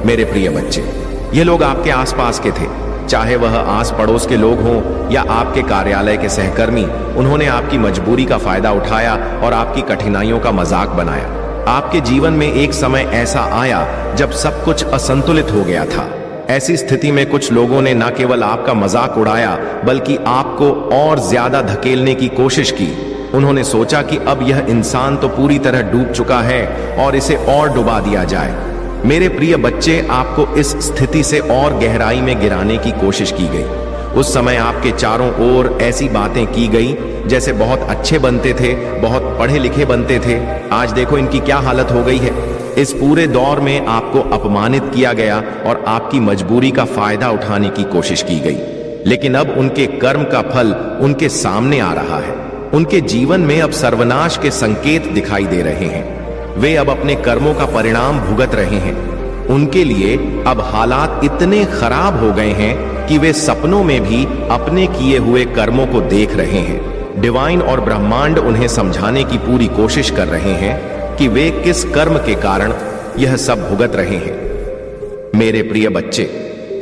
मेरे प्रिय बच्चे, ये लोग आपके आसपास के थे, चाहे वह आस पड़ोस के लोग हों या आपके कार्यालय के सहकर्मी। उन्होंने आपकी मजबूरी का फायदा उठाया और आपकी कठिनाइयों का मजाक बनाया। आपके जीवन में एक समय ऐसा आया जब सब कुछ असंतुलित हो गया था। ऐसी स्थिति में कुछ लोगों ने न केवल आपका मजाक उड़ाया बल्कि आपको और ज्यादा धकेलने की कोशिश की। उन्होंने सोचा कि अब यह इंसान तो पूरी तरह डूब चुका है और इसे और डुबा दिया जाए। मेरे प्रिय बच्चे, आपको इस स्थिति से और गहराई में गिराने की कोशिश की गई। उस समय आपके चारों ओर ऐसी बातें की गई जैसे बहुत अच्छे बनते थे, बहुत पढ़े लिखे बनते थे। आज देखो इनकी क्या हालत हो गई है। इस पूरे दौर में आपको अपमानित किया गया और आपकी मजबूरी का फायदा उठाने की कोशिश की गई। लेकिन अब उनके कर्म का फल उनके सामने आ रहा है। उनके जीवन में अब सर्वनाश के संकेत दिखाई दे रहे हैं। वे अब अपने कर्मों का परिणाम भुगत रहे हैं। उनके लिए अब हालात इतने खराब हो गए हैं कि वे सपनों में भी अपने किए हुए कर्मों को देख रहे हैं। डिवाइन और ब्रह्मांड उन्हें समझाने की पूरी कोशिश कर रहे हैं कि वे किस कर्म के कारण यह सब भुगत रहे हैं। मेरे प्रिय बच्चे,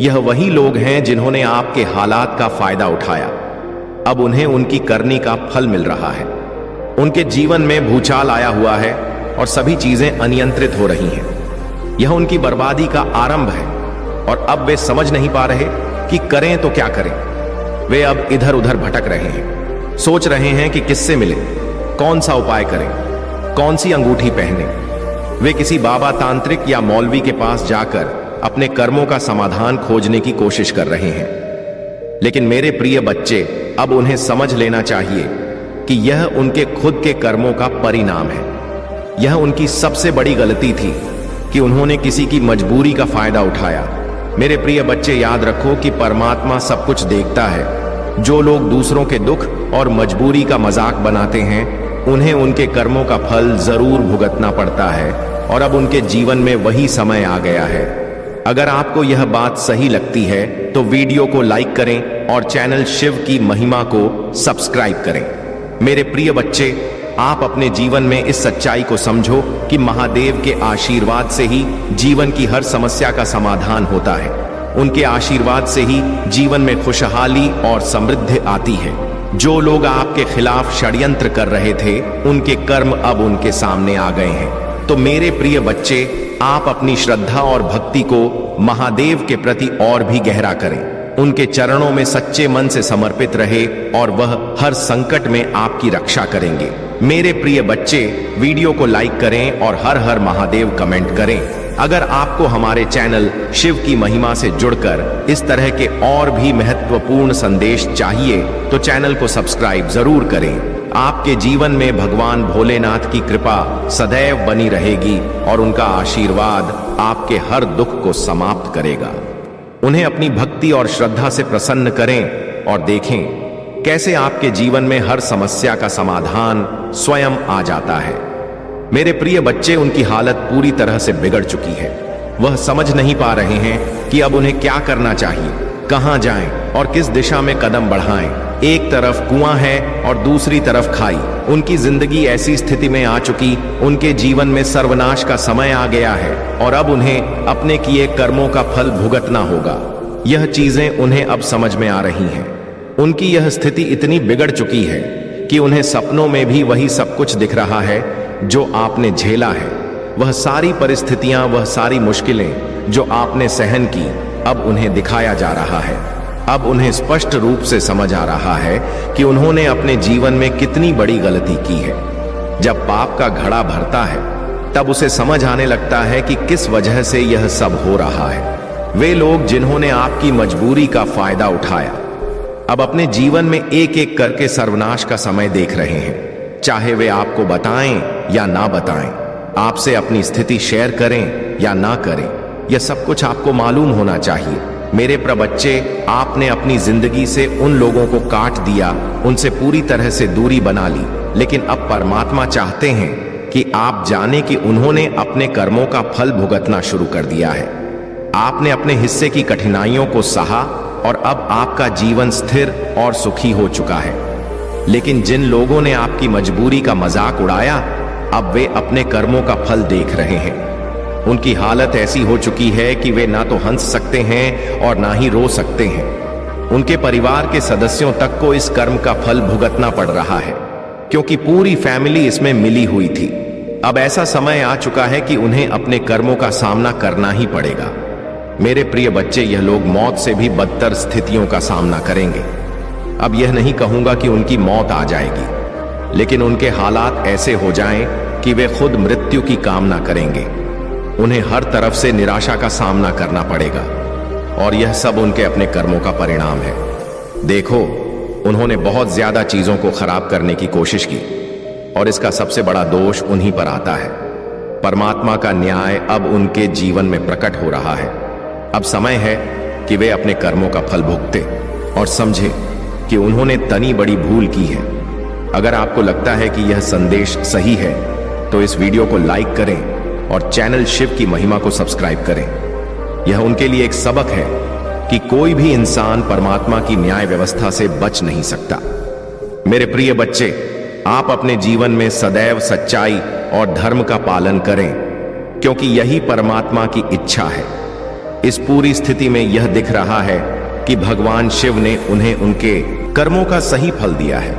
यह वही लोग हैं जिन्होंने आपके हालात का फायदा उठाया। अब उन्हें उनकी करनी का फल मिल रहा है। उनके जीवन में भूचाल आया हुआ है और सभी चीजें अनियंत्रित हो रही हैं। यह उनकी बर्बादी का आरंभ है और अब वे समझ नहीं पा रहे कि करें तो क्या करें। वे अब इधर उधर भटक रहे हैं, सोच रहे हैं कि किससे मिले, कौन सा उपाय करें, कौन सी अंगूठी पहने। वे किसी बाबा तांत्रिक या मौलवी के पास जाकर अपने कर्मों का समाधान खोजने की कोशिश कर रहे हैं। लेकिन मेरे प्रिय बच्चे, अब उन्हें समझ लेना चाहिए कि यह उनके खुद के कर्मों का परिणाम है। यह उनकी सबसे बड़ी गलती थी कि उन्होंने किसी की मजबूरी का फायदा उठाया। मेरे प्रिय बच्चे, याद रखो कि परमात्मा सब कुछ देखता है। जो लोग दूसरों के दुख और मजबूरी का मजाक बनाते हैं, उन्हें उनके कर्मों का फल जरूर भुगतना पड़ता है और अब उनके जीवन में वही समय आ गया है। अगर आपको यह बात सही लगती है तो वीडियो को लाइक करें और चैनल शिव की महिमा को सब्सक्राइब करें। मेरे प्रिय बच्चे, आप अपने जीवन में इस सच्चाई को समझो कि महादेव के आशीर्वाद से ही जीवन की हर समस्या का समाधान होता है। उनके आशीर्वाद से ही जीवन में खुशहाली और समृद्धि आती है। जो लोग आपके खिलाफ षड्यंत्र कर रहे थे, उनके कर्म अब उनके सामने आ गए हैं। तो मेरे प्रिय बच्चे, आप अपनी श्रद्धा और भक्ति को महादेव के प्रति और भी गहरा करें। उनके चरणों में सच्चे मन से समर्पित रहे और वह हर संकट में आपकी रक्षा करेंगे। मेरे प्रिय बच्चे, वीडियो को लाइक करें और हर हर महादेव कमेंट करें। अगर आपको हमारे चैनल शिव की महिमा से जुड़कर इस तरह के और भी महत्वपूर्ण संदेश चाहिए तो चैनल को सब्सक्राइब जरूर करें। आपके जीवन में भगवान भोलेनाथ की कृपा सदैव बनी रहेगी और उनका आशीर्वाद आपके हर दुख को समाप्त करेगा। उन्हें अपनी भक्ति और श्रद्धा से प्रसन्न करें और देखें कैसे आपके जीवन में हर समस्या का समाधान स्वयं आ जाता है। मेरे प्रिय बच्चे, उनकी हालत पूरी तरह से बिगड़ चुकी है। वह समझ नहीं पा रहे हैं कि अब उन्हें क्या करना चाहिए, कहां जाएं और किस दिशा में कदम बढ़ाएं। एक तरफ कुआं है और दूसरी तरफ खाई। उनकी जिंदगी ऐसी स्थिति में आ चुकी, उनके जीवन में सर्वनाश का समय आ गया है और अब उन्हें अपने किए कर्मों का फल भुगतना होगा। यह चीजें उन्हें अब समझ में आ रही हैं। उनकी यह स्थिति इतनी बिगड़ चुकी है कि उन्हें सपनों में भी वही सब कुछ दिख रहा है जो आपने झेला है। वह सारी परिस्थितियां, वह सारी मुश्किलें जो आपने सहन की, अब उन्हें दिखाया जा रहा है। अब उन्हें स्पष्ट रूप से समझ आ रहा है कि उन्होंने अपने जीवन में कितनी बड़ी गलती की है। जब पाप का घड़ा भरता है तब उसे समझ आने लगता है कि किस वजह से यह सब हो रहा है। वे लोग जिन्होंने आपकी मजबूरी का फायदा उठाया, अब अपने जीवन में एक एक करके सर्वनाश का समय देख रहे हैं। चाहे वे आपको बताएं या ना बताएं, आपसे अपनी स्थिति शेयर करें या ना करें, यह सब कुछ आपको मालूम होना चाहिए। मेरे प्रिय बच्चे, आपने अपनी जिंदगी से उन लोगों को काट दिया, उनसे पूरी तरह से दूरी बना ली, लेकिन अब परमात्मा चाहते हैं कि आप जाने कि उन्होंने अपने कर्मों का फल भुगतना शुरू कर दिया है। आपने अपने हिस्से की कठिनाइयों को सहा और अब आपका जीवन स्थिर और सुखी हो चुका है। लेकिन जिन लोगों ने आपकी मजबूरी का मजाक उड़ाया, अब वे अपने कर्मों का फल देख रहे हैं। उनकी हालत ऐसी हो चुकी है कि वे ना तो हंस सकते हैं और ना ही रो सकते हैं। उनके परिवार के सदस्यों तक को इस कर्म का फल भुगतना पड़ रहा है, क्योंकि पूरी फैमिली इसमें मिली हुई थी। अब ऐसा समय आ चुका है कि उन्हें अपने कर्मों का सामना करना ही पड़ेगा। मेरे प्रिय बच्चे, यह लोग मौत से भी बदतर स्थितियों का सामना करेंगे। अब यह नहीं कहूंगा कि उनकी मौत आ जाएगी, लेकिन उनके हालात ऐसे हो जाएं कि वे खुद मृत्यु की कामना करेंगे। उन्हें हर तरफ से निराशा का सामना करना पड़ेगा, और यह सब उनके अपने कर्मों का परिणाम है। देखो, उन्होंने बहुत ज्यादा चीजों को खराब करने की कोशिश की, और इसका सबसे बड़ा दोष उन्हीं पर आता है। परमात्मा का न्याय अब उनके जीवन में प्रकट हो रहा है। अब समय है कि वे अपने कर्मों का फल भुगते और समझे कि उन्होंने तनी बड़ी भूल की है। अगर आपको लगता है कि यह संदेश सही है तो इस वीडियो को लाइक करें और चैनल शिव की महिमा को सब्सक्राइब करें। यह उनके लिए एक सबक है कि कोई भी इंसान परमात्मा की न्याय व्यवस्था से बच नहीं सकता। मेरे प्रिय बच्चे, आप अपने जीवन में सदैव सच्चाई और धर्म का पालन करें, क्योंकि यही परमात्मा की इच्छा है। इस पूरी स्थिति में यह दिख रहा है कि भगवान शिव ने उन्हें उनके कर्मों का सही फल दिया है।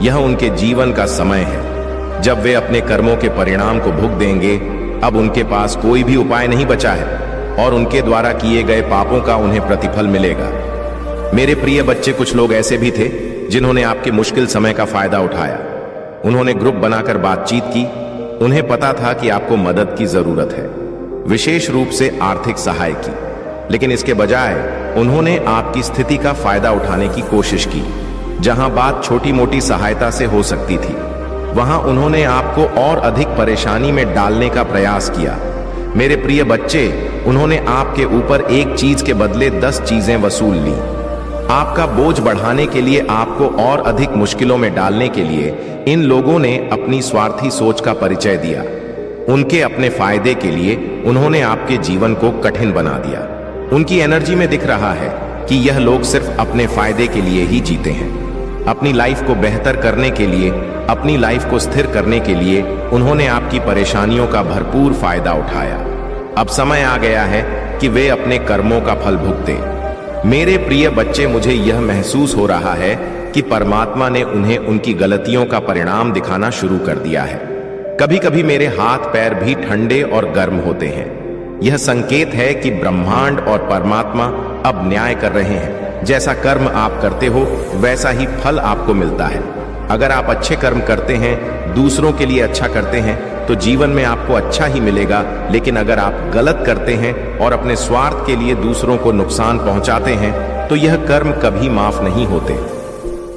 यह उनके जीवन का समय है जब वे अपने कर्मों के परिणाम को भुग देंगे। अब उनके पास कोई भी उपाय नहीं बचा है और उनके द्वारा किए गए पापों का उन्हें प्रतिफल मिलेगा। मेरे प्रिय बच्चे, कुछ लोग ऐसे भी थे जिन्होंने आपके मुश्किल समय का फायदा उठाया। उन्होंने ग्रुप बनाकर बातचीत की। उन्हें पता था कि आपको मदद की जरूरत है, विशेष रूप से आर्थिक सहाय की, लेकिन इसके बजाय उन्होंने आपकी स्थिति का फायदा उठाने की कोशिश की। जहां बात छोटी मोटी सहायता से हो सकती थी, वहां उन्होंने आपको और अधिक परेशानी में डालने का प्रयास किया। मेरे प्रिय बच्चे, उन्होंने आपके ऊपर एक चीज के बदले 10 चीजें वसूल ली। आपका बोझ बढ़ाने के लिए, आपको और अधिक मुश्किलों में डालने के लिए इन लोगों ने अपनी स्वार्थी सोच का परिचय दिया। उनके अपने फायदे के लिए उन्होंने आपके जीवन को कठिन बना दिया। उनकी एनर्जी में दिख रहा है कि यह लोग सिर्फ अपने फायदे के लिए ही जीते हैं। अपनी लाइफ को बेहतर करने के लिए, अपनी लाइफ को स्थिर करने के लिए उन्होंने आपकी परेशानियों का भरपूर फायदा उठाया। अब समय आ गया है कि वे अपने कर्मों का फल भुगते। मेरे प्रिय बच्चे, मुझे यह महसूस हो रहा है कि परमात्मा ने उन्हें उनकी गलतियों का परिणाम दिखाना शुरू कर दिया है। कभी कभी मेरे हाथ पैर भी ठंडे और गर्म होते हैं। यह संकेत है कि ब्रह्मांड और परमात्मा अब न्याय कर रहे हैं। जैसा कर्म आप करते हो वैसा ही फल आपको मिलता है। अगर आप अच्छे कर्म करते हैं, दूसरों के लिए अच्छा करते हैं, तो जीवन में आपको अच्छा ही मिलेगा। लेकिन अगर आप गलत करते हैं और अपने स्वार्थ के लिए दूसरों को नुकसान पहुंचाते हैं, तो यह कर्म कभी माफ नहीं होते।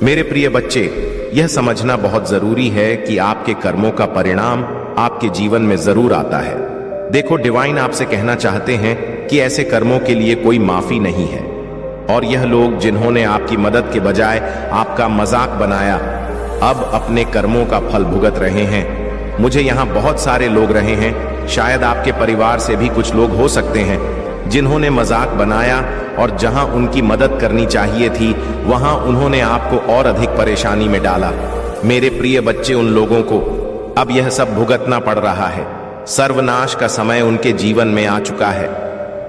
मेरे प्रिय बच्चे, यह समझना बहुत जरूरी है कि आपके कर्मों का परिणाम आपके जीवन में जरूर आता है। देखो, डिवाइन आपसे कहना चाहते हैं कि ऐसे कर्मों के लिए कोई माफी नहीं है, और यह लोग जिन्होंने आपकी मदद के बजाय आपका मजाक बनाया, अब अपने कर्मों का फल भुगत रहे हैं। मुझे यहाँ बहुत सारे लोग रहे हैं, शायद आपके परिवार से भी कुछ लोग हो सकते हैं, जिन्होंने मजाक बनाया और जहां उनकी मदद करनी चाहिए थी, वहां उन्होंने आपको और अधिक परेशानी में डाला। मेरे प्रिय बच्चे, उन लोगों को अब यह सब भुगतना पड़ रहा है। सर्वनाश का समय उनके जीवन में आ चुका है।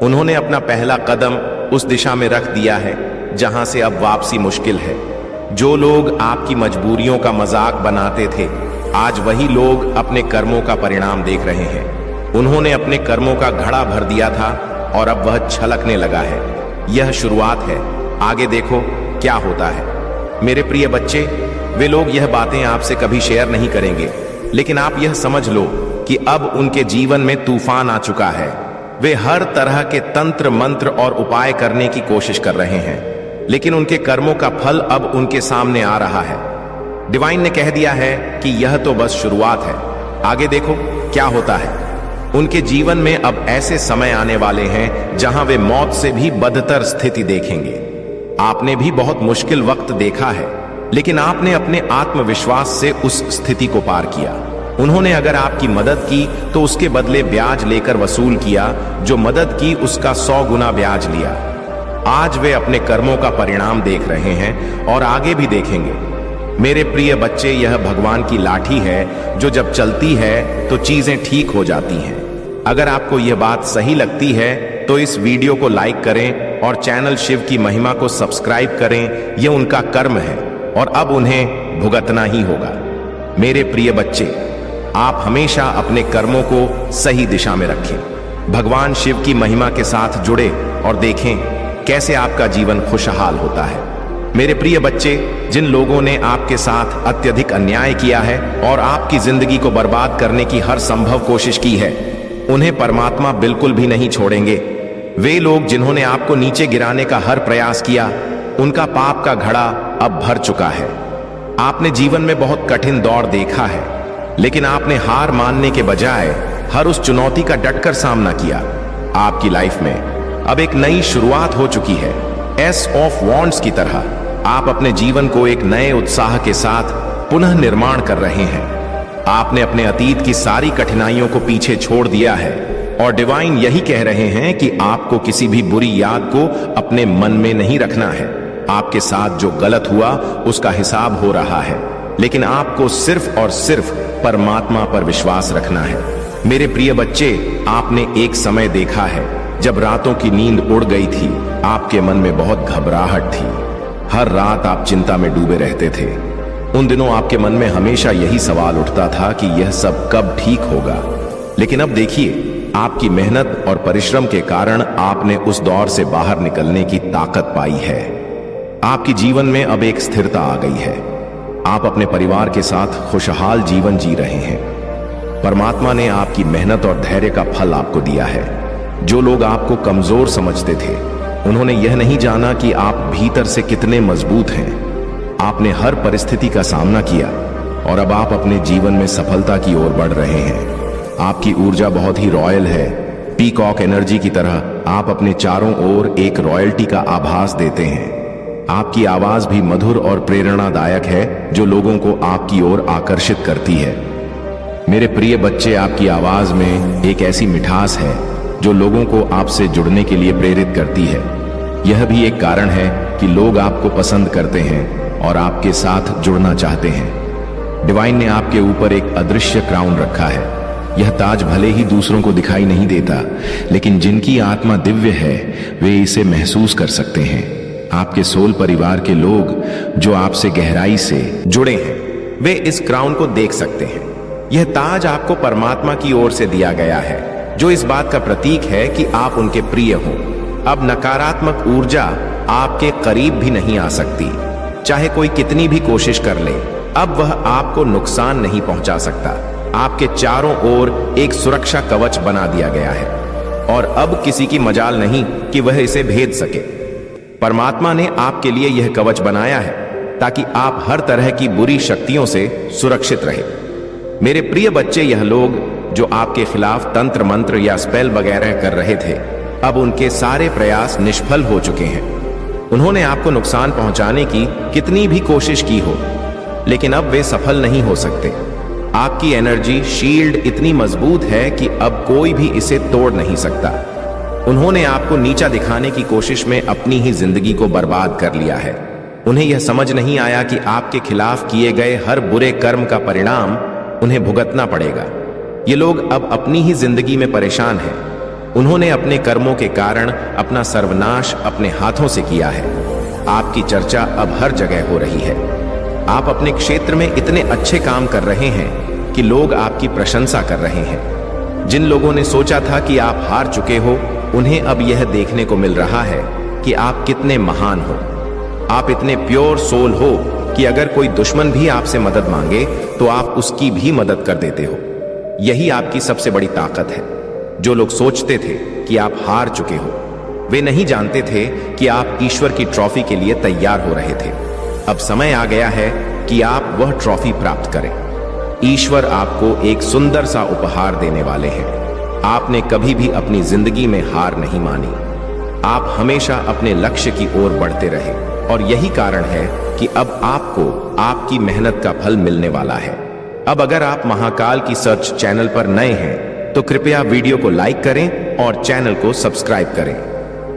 उन्होंने अपना पहला कदम उस दिशा में रख दिया है जहां से अब वापसी मुश्किल है। जो लोग आपकी मजबूरियों का मजाक बनाते थे, आज वही लोग अपने कर्मों का परिणाम देख रहे हैं। उन्होंने अपने कर्मों का घड़ा भर दिया था और अब वह छलकने लगा है। यह शुरुआत है, आगे देखो क्या होता है। मेरे प्रिय बच्चे, वे लोग यह बातें आपसे कभी शेयर नहीं करेंगे, लेकिन आप यह समझ लो कि अब उनके जीवन में तूफान आ चुका है। वे हर तरह के तंत्र मंत्र और उपाय करने की कोशिश कर रहे हैं, लेकिन उनके कर्मों का फल अब उनके सामने आ रहा है। डिवाइन ने कह दिया है कि यह तो बस शुरुआत है, आगे देखो क्या होता है। उनके जीवन में अब ऐसे समय आने वाले हैं जहां वे मौत से भी बदतर स्थिति देखेंगे। आपने भी बहुत मुश्किल वक्त देखा है, लेकिन आपने अपने आत्मविश्वास से उस स्थिति को पार किया। उन्होंने अगर आपकी मदद की तो उसके बदले ब्याज लेकर वसूल किया, जो मदद की उसका 100 गुना ब्याज लिया। आज वे अपने कर्मों का परिणाम देख रहे हैं और आगे भी देखेंगे। मेरे प्रिय बच्चे, यह भगवान की लाठी है जो जब चलती है तो चीजें ठीक हो जाती हैं। अगर आपको यह बात सही लगती है तो इस वीडियो को लाइक करें और चैनल शिव की महिमा को सब्सक्राइब करें। यह उनका कर्म है और अब उन्हें भुगतना ही होगा। मेरे प्रिय बच्चे, आप हमेशा अपने कर्मों को सही दिशा में रखें। भगवान शिव की महिमा के साथ जुड़े और देखें कैसे आपका जीवन खुशहाल होता है। मेरे प्रिय बच्चे, जिन लोगों ने आपके साथ अत्यधिक अन्याय किया है और आपकी जिंदगी को बर्बाद करने की हर संभव कोशिश की है, उन्हें परमात्मा बिल्कुल भी नहीं छोड़ेंगे। वे लोग जिन्होंने आपको नीचे गिराने का हर प्रयास किया, उनका पाप का घड़ा अब भर चुका है। आपने जीवन में बहुत कठिन दौर देखा है, लेकिन आपने हार मानने के बजाय हर उस चुनौती का डटकर सामना किया। आपकी लाइफ में अब एक नई शुरुआत हो चुकी है। एस ऑफ वॉन्ड्स की तरह आप अपने जीवन को एक नए उत्साह के साथ पुनः निर्माण कर रहे हैं। आपने अपने अतीत की सारी कठिनाइयों को पीछे छोड़ दिया है और डिवाइन यही कह रहे हैं कि आपको किसी भी बुरी याद को अपने मन में नहीं रखना है। आपके साथ जो गलत हुआ उसका हिसाब हो रहा है, लेकिन आपको सिर्फ और सिर्फ परमात्मा पर विश्वास रखना है। मेरे प्रिय बच्चे, आपने एक समय देखा है जब रातों की नींद उड़ गई थी, आपके मन में बहुत घबराहट थी। हर रात आप चिंता में डूबे रहते थे। उन दिनों आपके मन में हमेशा यही सवाल उठता था कि यह सब कब ठीक होगा। लेकिन अब देखिए, आपकी मेहनत और परिश्रम के कारण आपने उस दौर से बाहर निकलने की ताकत पाई है। आपकी जीवन में अब एक स्थिरता आ गई है। आप अपने परिवार के साथ खुशहाल जीवन जी रहे हैं। परमात्मा ने आपकी मेहनत और धैर्य का फल आपको दिया है। जो लोग आपको कमजोर समझते थे, उन्होंने यह नहीं जाना कि आप भीतर से कितने मजबूत हैं। आपने हर परिस्थिति का सामना किया और अब आप अपने जीवन में सफलता की ओर बढ़ रहे हैं। आपकी ऊर्जा बहुत ही रॉयल है। पीकॉक एनर्जी की तरह आप अपने चारों ओर एक रॉयल्टी का आभास देते हैं। आपकी आवाज भी मधुर और प्रेरणादायक है, जो लोगों को आपकी ओर आकर्षित करती है। मेरे प्रिय बच्चे, आपकी आवाज में एक ऐसी मिठास है जो लोगों को आपसे जुड़ने के लिए प्रेरित करती है। यह भी एक कारण है कि लोग आपको पसंद करते हैं और आपके साथ जुड़ना चाहते हैं। डिवाइन ने आपके ऊपर एक अदृश्य क्राउन रखा है। यह ताज भले ही दूसरों को दिखाई नहीं देता, लेकिन जिनकी आत्मा दिव्य है वे इसे महसूस कर सकते हैं। आपके सोल परिवार के लोग जो आपसे गहराई से जुड़े हैं, वे इस क्राउन को देख सकते हैं। यह ताज आपको परमात्मा की ओर से दिया गया है, जो इस बात का प्रतीक है कि आप उनके प्रिय हो। अब नकारात्मक ऊर्जा आपके करीब भी नहीं आ सकती, चाहे कोई कितनी भी कोशिश कर ले। अब वह आपको नुकसान नहीं पहुंचा सकता। आपके चारों ओर एक सुरक्षा कवच बना दिया गया है और अब किसी की मजाल नहीं कि वह इसे भेद सके। परमात्मा ने आपके लिए यह कवच बनाया है ताकि आप हर तरह की बुरी शक्तियों से सुरक्षित रहे। मेरे प्रिय बच्चे, यह लोग जो आपके खिलाफ तंत्र मंत्र या स्पेल वगैरह कर रहे थे, अब उनके सारे प्रयास निष्फल हो चुके हैं। उन्होंने आपको नुकसान पहुंचाने की कितनी भी कोशिश की हो, लेकिन अब वे सफल नहीं हो सकते। आपकी एनर्जी शील्ड इतनी मजबूत है कि अब कोई भी इसे तोड़ नहीं सकता। उन्होंने आपको नीचा दिखाने की कोशिश में अपनी ही जिंदगी को बर्बाद कर लिया है। उन्हें यह समझ नहीं आया कि आपके खिलाफ किए गए हर बुरे कर्म का परिणाम उन्हें भुगतना पड़ेगा। ये लोग अब अपनी ही जिंदगी में परेशान हैं। उन्होंने अपने कर्मों के कारण अपना सर्वनाश अपने हाथों से किया है। आपकी चर्चा अब हर जगह हो रही है। आप अपने क्षेत्र में इतने अच्छे काम कर रहे हैं कि लोग आपकी प्रशंसा कर रहे हैं। जिन लोगों ने सोचा था कि आप हार चुके हो, उन्हें अब यह देखने को मिल रहा है कि आप कितने महान हो। आप इतने प्योर सोल हो कि अगर कोई दुश्मन भी आपसे मदद मांगे तो आप उसकी भी मदद कर देते हो। यही आपकी सबसे बड़ी ताकत है। जो लोग सोचते थे कि आप हार चुके हो, वे नहीं जानते थे कि आप ईश्वर की ट्रॉफी के लिए तैयार हो रहे थे। अब समय आ गया है कि आप वह ट्रॉफी प्राप्त करें। ईश्वर आपको एक सुंदर सा उपहार देने वाले हैं। आपने कभी भी अपनी जिंदगी में हार नहीं मानी। आप हमेशा अपने लक्ष्य की ओर बढ़ते रहे और यही कारण है कि अब आपको आपकी मेहनत का फल मिलने वाला है। अब अगर आप महाकाल की सर्च चैनल पर नए हैं तो कृपया वीडियो को लाइक करें और चैनल को सब्सक्राइब करें।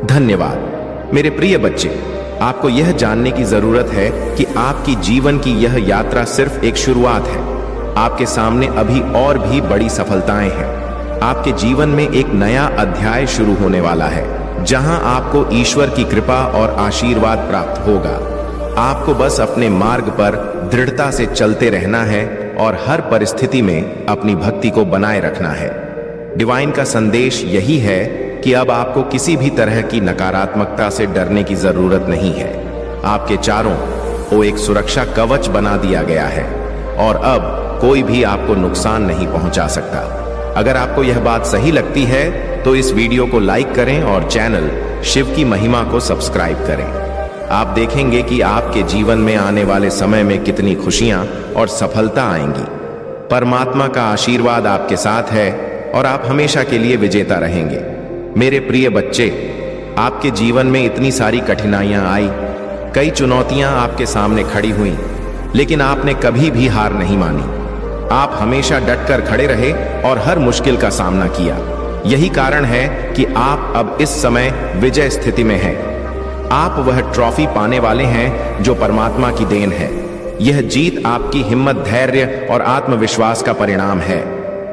धन्यवाद। मेरे प्रिय बच्चे, आपको यह जानने की जरूरत है कि आपकी जीवन की यह यात्रा सिर्फ एक शुरुआत है। आपके सामने अभी और भी बड़ी सफलताएं हैं। आपके जीवन में एक नया अध्याय शुरू होने वाला है, जहां आपको ईश्वर की कृपा और आशीर्वाद प्राप्त होगा। आपको बस अपने मार्ग पर दृढ़ता से चलते रहना है और हर परिस्थिति में अपनी भक्ति को बनाए रखना है। डिवाइन का संदेश यही है कि अब आपको किसी भी तरह की नकारात्मकता से डरने की जरूरत नहीं है। आपके चारों ओर एक सुरक्षा कवच बना दिया गया है और अब कोई भी आपको नुकसान नहीं पहुंचा सकता। अगर आपको यह बात सही लगती है तो इस वीडियो को लाइक करें और चैनल शिव की महिमा को सब्सक्राइब करें। आप देखेंगे कि आपके जीवन में आने वाले समय में कितनी खुशियां और सफलता आएंगी। परमात्मा का आशीर्वाद आपके साथ है और आप हमेशा के लिए विजेता रहेंगे। मेरे प्रिय बच्चे, आपके जीवन में इतनी सारी कठिनाइयां आई, कई चुनौतियां आपके सामने खड़ी हुई, लेकिन आपने कभी भी हार नहीं मानी। आप हमेशा डटकर खड़े रहे और हर मुश्किल का सामना किया। यही कारण है कि आप अब इस समय विजय स्थिति में हैं। आप वह ट्रॉफी पाने वाले हैं जो परमात्मा की देन है। यह जीत आपकी हिम्मत, धैर्य और आत्मविश्वास का परिणाम है।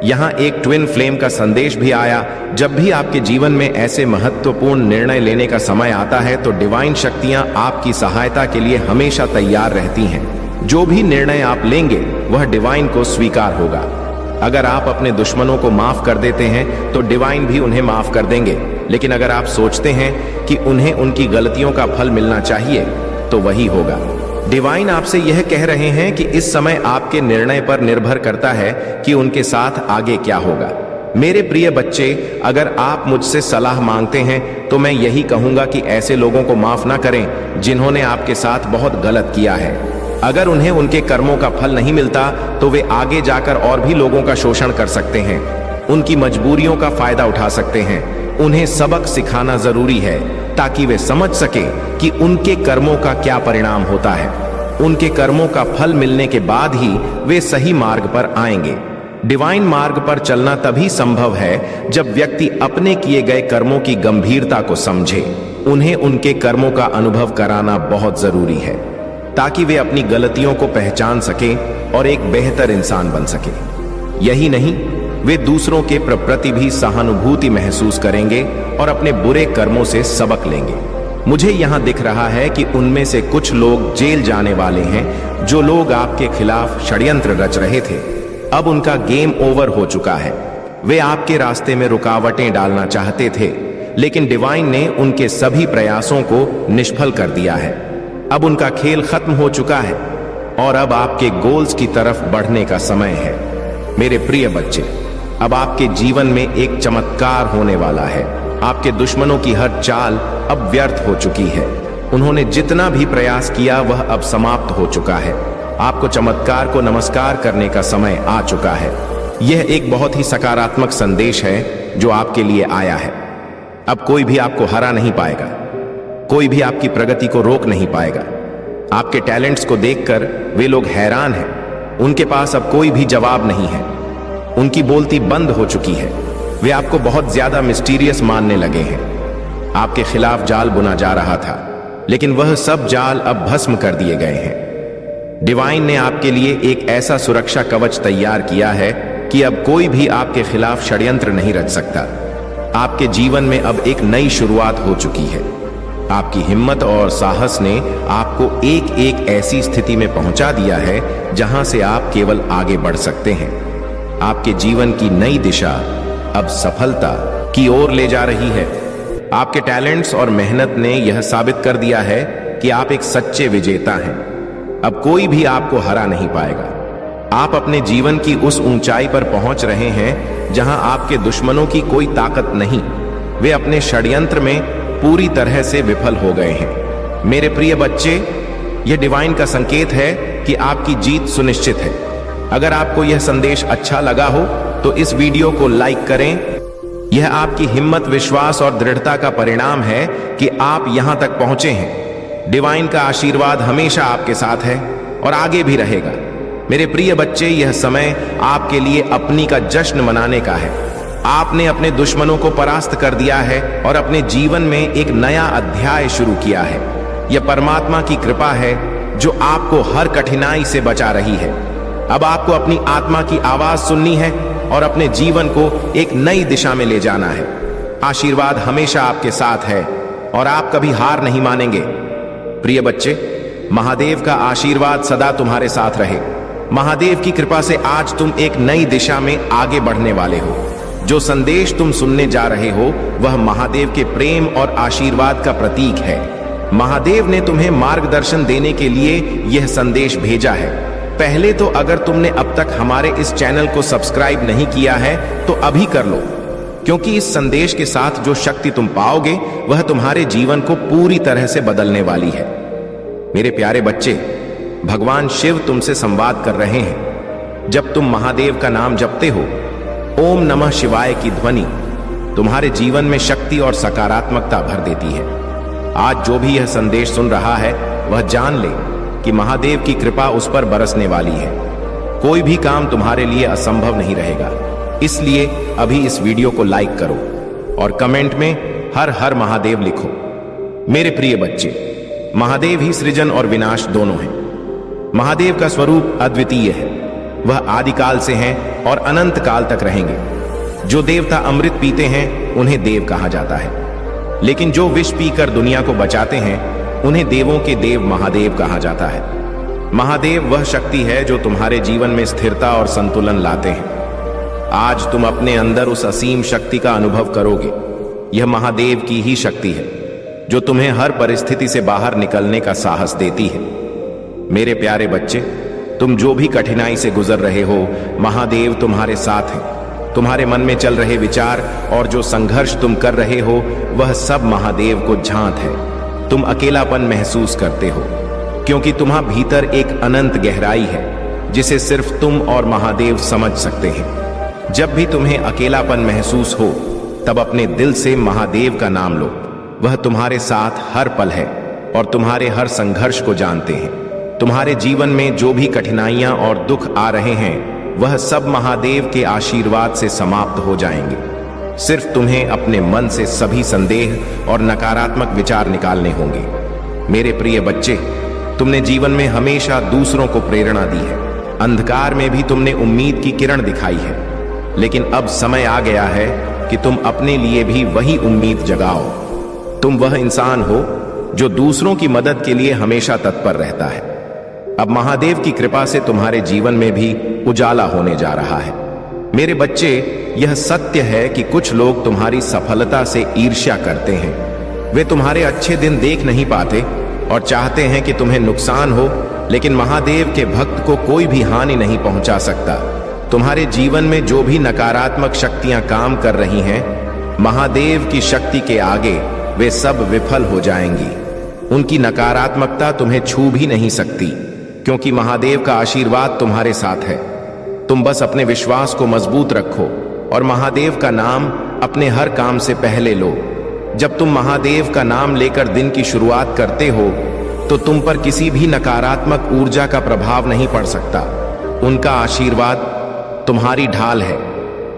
यहाँ एक ट्विन फ्लेम का संदेश भी आया। जब भी आपके जीवन में ऐसे महत्वपूर्ण निर्णय लेने का समय आता है तो डिवाइन शक्तियां आपकी सहायता के लिए हमेशा तैयार रहती हैं। जो भी निर्णय आप लेंगे वह डिवाइन को स्वीकार होगा। अगर आप अपने दुश्मनों को माफ कर देते हैं तो डिवाइन भी उन्हें माफ कर देंगे, लेकिन अगर आप सोचते हैं कि उन्हें उनकी गलतियों का फल मिलना चाहिए तो वही होगा। डिवाइन आपसे यह कह रहे हैं कि इस समय आपके निर्णय पर निर्भर करता है कि उनके साथ आगे क्या होगा। मेरे प्रिय बच्चे, अगर आप मुझसे सलाह मांगते हैं तो मैं यही कहूंगा कि ऐसे लोगों को माफ ना करें जिन्होंने आपके साथ बहुत गलत किया है। अगर उन्हें उनके कर्मों का फल नहीं मिलता तो वे आगे जाकर और भी लोगों का शोषण कर सकते हैं, उनकी मजबूरियों का फायदा उठा सकते हैं। उन्हें सबक सिखाना जरूरी है ताकि वे समझ सके कि उनके कर्मों का क्या परिणाम होता है। उनके कर्मों का फल मिलने के बाद ही वे सही मार्ग पर आएंगे। डिवाइन मार्ग पर चलना तभी संभव है जब व्यक्ति अपने किए गए कर्मों की गंभीरता को समझे। उन्हें उनके कर्मों का अनुभव कराना बहुत जरूरी है ताकि वे अपनी गलतियों को पहचान सकें और एक बेहतर इंसान बन सके। यही नहीं, वे दूसरों के प्रति भी सहानुभूति महसूस करेंगे और अपने बुरे कर्मों से सबक लेंगे। मुझे यहाँ दिख रहा है कि उनमें से कुछ लोग जेल जाने वाले हैं। जो लोग आपके खिलाफ षड्यंत्र रच रहे थे, अब उनका गेम ओवर हो चुका है। वे आपके रास्ते में रुकावटें डालना चाहते थे, लेकिन डिवाइन ने उनके सभी प्रयासों को निष्फल कर दिया है। अब उनका खेल खत्म हो चुका है और अब आपके गोल्स की तरफ बढ़ने का समय है। मेरे प्रिय बच्चे, अब आपके जीवन में एक चमत्कार होने वाला है। आपके दुश्मनों की हर चाल अब व्यर्थ हो चुकी है। उन्होंने जितना भी प्रयास किया वह अब समाप्त हो चुका है। आपको चमत्कार को नमस्कार करने का समय आ चुका है। यह एक बहुत ही सकारात्मक संदेश है जो आपके लिए आया है। अब कोई भी आपको हरा नहीं पाएगा, कोई भी आपकी प्रगति को रोक नहीं पाएगा। आपके टैलेंट्स को देखकर वे लोग हैरान हैं। उनके पास अब कोई भी जवाब नहीं है। उनकी बोलती बंद हो चुकी है। वे आपको बहुत ज्यादा मिस्टीरियस मानने लगे हैं। आपके खिलाफ जाल बुना जा रहा था, लेकिन वह सब जाल अब भस्म कर दिए गए हैं। डिवाइन ने आपके लिए एक ऐसा सुरक्षा कवच तैयार किया है कि अब कोई भी आपके खिलाफ षड्यंत्र नहीं रच सकता। आपके जीवन में अब एक नई शुरुआत हो चुकी है। आपकी हिम्मत और साहस ने आपको एक एक ऐसी स्थिति में पहुंचा दिया है जहां से आप केवल आगे बढ़ सकते हैं। आपके जीवन की नई दिशा अब सफलता की ओर ले जा रही है। आपके टैलेंट्स और मेहनत ने यह साबित कर दिया है कि आप एक सच्चे विजेता हैं। अब कोई भी आपको हरा नहीं पाएगा। आप अपने जीवन की उस ऊंचाई पर पहुंच रहे हैं जहां आपके दुश्मनों की कोई ताकत नहीं। वे अपने षड्यंत्र में पूरी तरह से विफल हो गए हैं। मेरे प्रिय बच्चे, यह डिवाइन का संकेत है कि आपकी जीत सुनिश्चित है। अगर आपको यह संदेश अच्छा लगा हो तो इस वीडियो को लाइक करें। यह आपकी हिम्मत, विश्वास और दृढ़ता का परिणाम है कि आप यहां तक पहुंचे हैं। डिवाइन का आशीर्वाद हमेशा आपके साथ है और आगे भी रहेगा। मेरे प्रिय बच्चे, यह समय आपके लिए अपनी का जश्न मनाने का है। आपने अपने दुश्मनों को परास्त कर दिया है और अपने जीवन में एक नया अध्याय शुरू किया है। यह परमात्मा की कृपा है जो आपको हर कठिनाई से बचा रही है। अब आपको अपनी आत्मा की आवाज सुननी है और अपने जीवन को एक नई दिशा में ले जाना है। आशीर्वाद हमेशा आपके साथ है और आप कभी हार नहीं मानेंगे। प्रिय बच्चे, महादेव का आशीर्वाद सदा तुम्हारे साथ रहे। महादेव की कृपा से आज तुम एक नई दिशा में आगे बढ़ने वाले हो। जो संदेश तुम सुनने जा रहे हो वह महादेव के प्रेम और आशीर्वाद का प्रतीक है। महादेव ने तुम्हें मार्गदर्शन देने के लिए यह संदेश भेजा है। पहले तो अगर तुमने अब तक हमारे इस चैनल को सब्सक्राइब नहीं किया है तो अभी कर लो, क्योंकि इस संदेश के साथ जो शक्ति तुम पाओगे वह तुम्हारे जीवन को पूरी तरह से बदलने वाली है। मेरे प्यारे बच्चे, भगवान शिव तुमसे संवाद कर रहे हैं। जब तुम महादेव का नाम जपते हो, ओम नमः शिवाय की ध्वनि तुम्हारे जीवन में शक्ति और सकारात्मकता भर देती है। आज जो भी यह संदेश सुन रहा है वह जान ले कि महादेव की कृपा उस पर बरसने वाली है। कोई भी काम तुम्हारे लिए असंभव नहीं रहेगा। इसलिए अभी इस वीडियो को लाइक करो और कमेंट में हर हर महादेव लिखो। मेरे प्रिय बच्चे, महादेव ही सृजन और विनाश दोनों हैं। महादेव का स्वरूप अद्वितीय है। वह आदिकाल से हैं और अनंत काल तक रहेंगे। जो देवता अमृत पीते हैं उन्हें देव कहा जाता है, लेकिन जो विष पीकर दुनिया को बचाते हैं उन्हें देवों के देव महादेव कहा जाता है। महादेव वह शक्ति है जो तुम्हारे जीवन में स्थिरता और संतुलन लाते हैं। आज तुम अपने अंदर उस असीम शक्ति का अनुभव करोगे। यह महादेव की ही शक्ति है जो तुम्हें हर परिस्थिति से बाहर निकलने का साहस देती है। मेरे प्यारे बच्चे, तुम जो भी कठिनाई से गुजर रहे हो, महादेव तुम्हारे साथ हैं। तुम्हारे मन में चल रहे विचार और जो संघर्ष तुम कर रहे हो वह सब महादेव को झांत है। तुम अकेलापन महसूस करते हो क्योंकि तुम्हारे भीतर एक अनंत गहराई है जिसे सिर्फ तुम और महादेव समझ सकते हैं। जब भी तुम्हें अकेलापन महसूस हो तब अपने दिल से महादेव का नाम लो। वह तुम्हारे साथ हर पल है और तुम्हारे हर संघर्ष को जानते हैं। तुम्हारे जीवन में जो भी कठिनाइयां और दुख आ रहे हैं वह सब महादेव के आशीर्वाद से समाप्त हो जाएंगे। सिर्फ तुम्हें अपने मन से सभी संदेह और नकारात्मक विचार निकालने होंगे। मेरे प्रिय बच्चे, तुमने जीवन में हमेशा दूसरों को प्रेरणा दी है। अंधकार में भी तुमने उम्मीद की किरण दिखाई है, लेकिन अब समय आ गया है कि तुम अपने लिए भी वही उम्मीद जगाओ। तुम वह इंसान हो जो दूसरों की मदद के लिए हमेशा तत्पर रहता है। अब महादेव की कृपा से तुम्हारे जीवन में भी उजाला होने जा रहा है। मेरे बच्चे, यह सत्य है कि कुछ लोग तुम्हारी सफलता से ईर्ष्या करते हैं। वे तुम्हारे अच्छे दिन देख नहीं पाते और चाहते हैं कि तुम्हें नुकसान हो, लेकिन महादेव के भक्त को कोई भी हानि नहीं पहुंचा सकता। तुम्हारे जीवन में जो भी नकारात्मक शक्तियां काम कर रही हैं, महादेव की शक्ति के आगे वे सब विफल हो जाएंगी। उनकी नकारात्मकता तुम्हें छू भी नहीं सकती, क्योंकि महादेव का आशीर्वाद तुम्हारे साथ है। तुम बस अपने विश्वास को मजबूत रखो और महादेव का नाम अपने हर काम से पहले लो। जब तुम महादेव का नाम लेकर दिन की शुरुआत करते हो तो तुम पर किसी भी नकारात्मक ऊर्जा का प्रभाव नहीं पड़ सकता। उनका आशीर्वाद तुम्हारी ढाल है।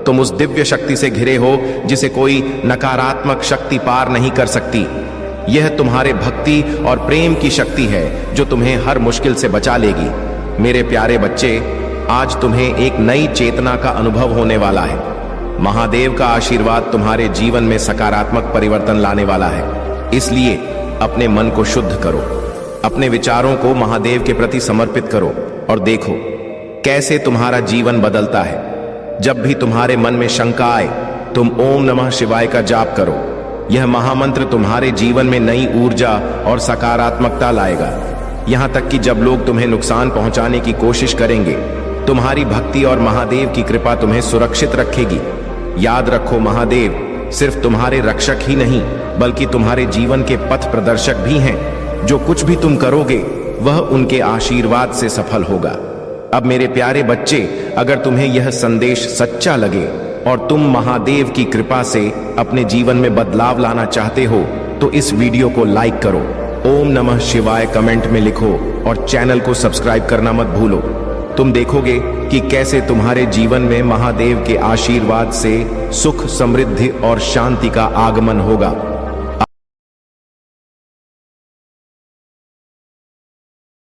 तुम उस दिव्य शक्ति से घिरे हो जिसे कोई नकारात्मक शक्ति पार नहीं कर सकती। यह तुम्हारे भक्ति और प्रेम की शक्ति है जो तुम्हें हर मुश्किल से बचा लेगी। मेरे प्यारे बच्चे, आज तुम्हें एक नई चेतना का अनुभव होने वाला है। महादेव का आशीर्वाद तुम्हारे जीवन में सकारात्मक परिवर्तन लाने वाला है। इसलिए अपने मन को शुद्ध करो, अपने विचारों को महादेव के प्रति समर्पित करो और देखो कैसे तुम्हारा जीवन बदलता है। जब भी तुम्हारे मन में शंका आए, तुम ओम नमः शिवाय का जाप करो। यह महामंत्र तुम्हारे जीवन में नई ऊर्जा और सकारात्मकता लाएगा। यहां तक कि जब लोग तुम्हें नुकसान पहुंचाने की कोशिश करेंगे, तुम्हारी भक्ति और महादेव की कृपा तुम्हें सुरक्षित रखेगी। याद रखो, महादेव सिर्फ तुम्हारे रक्षक ही नहीं बल्कि तुम्हारे जीवन के पथ प्रदर्शक भी हैं। जो कुछ भी तुम करोगे वह उनके आशीर्वाद से सफल होगा। अब मेरे प्यारे बच्चे, अगर तुम्हें यह संदेश सच्चा लगे और तुम महादेव की कृपा से अपने जीवन में बदलाव लाना चाहते हो तो इस वीडियो को लाइक करो, ओम नमः शिवाय कमेंट में लिखो और चैनल को सब्सक्राइब करना मत भूलो। तुम देखोगे कि कैसे तुम्हारे जीवन में महादेव के आशीर्वाद से सुख, समृद्धि और शांति का आगमन होगा।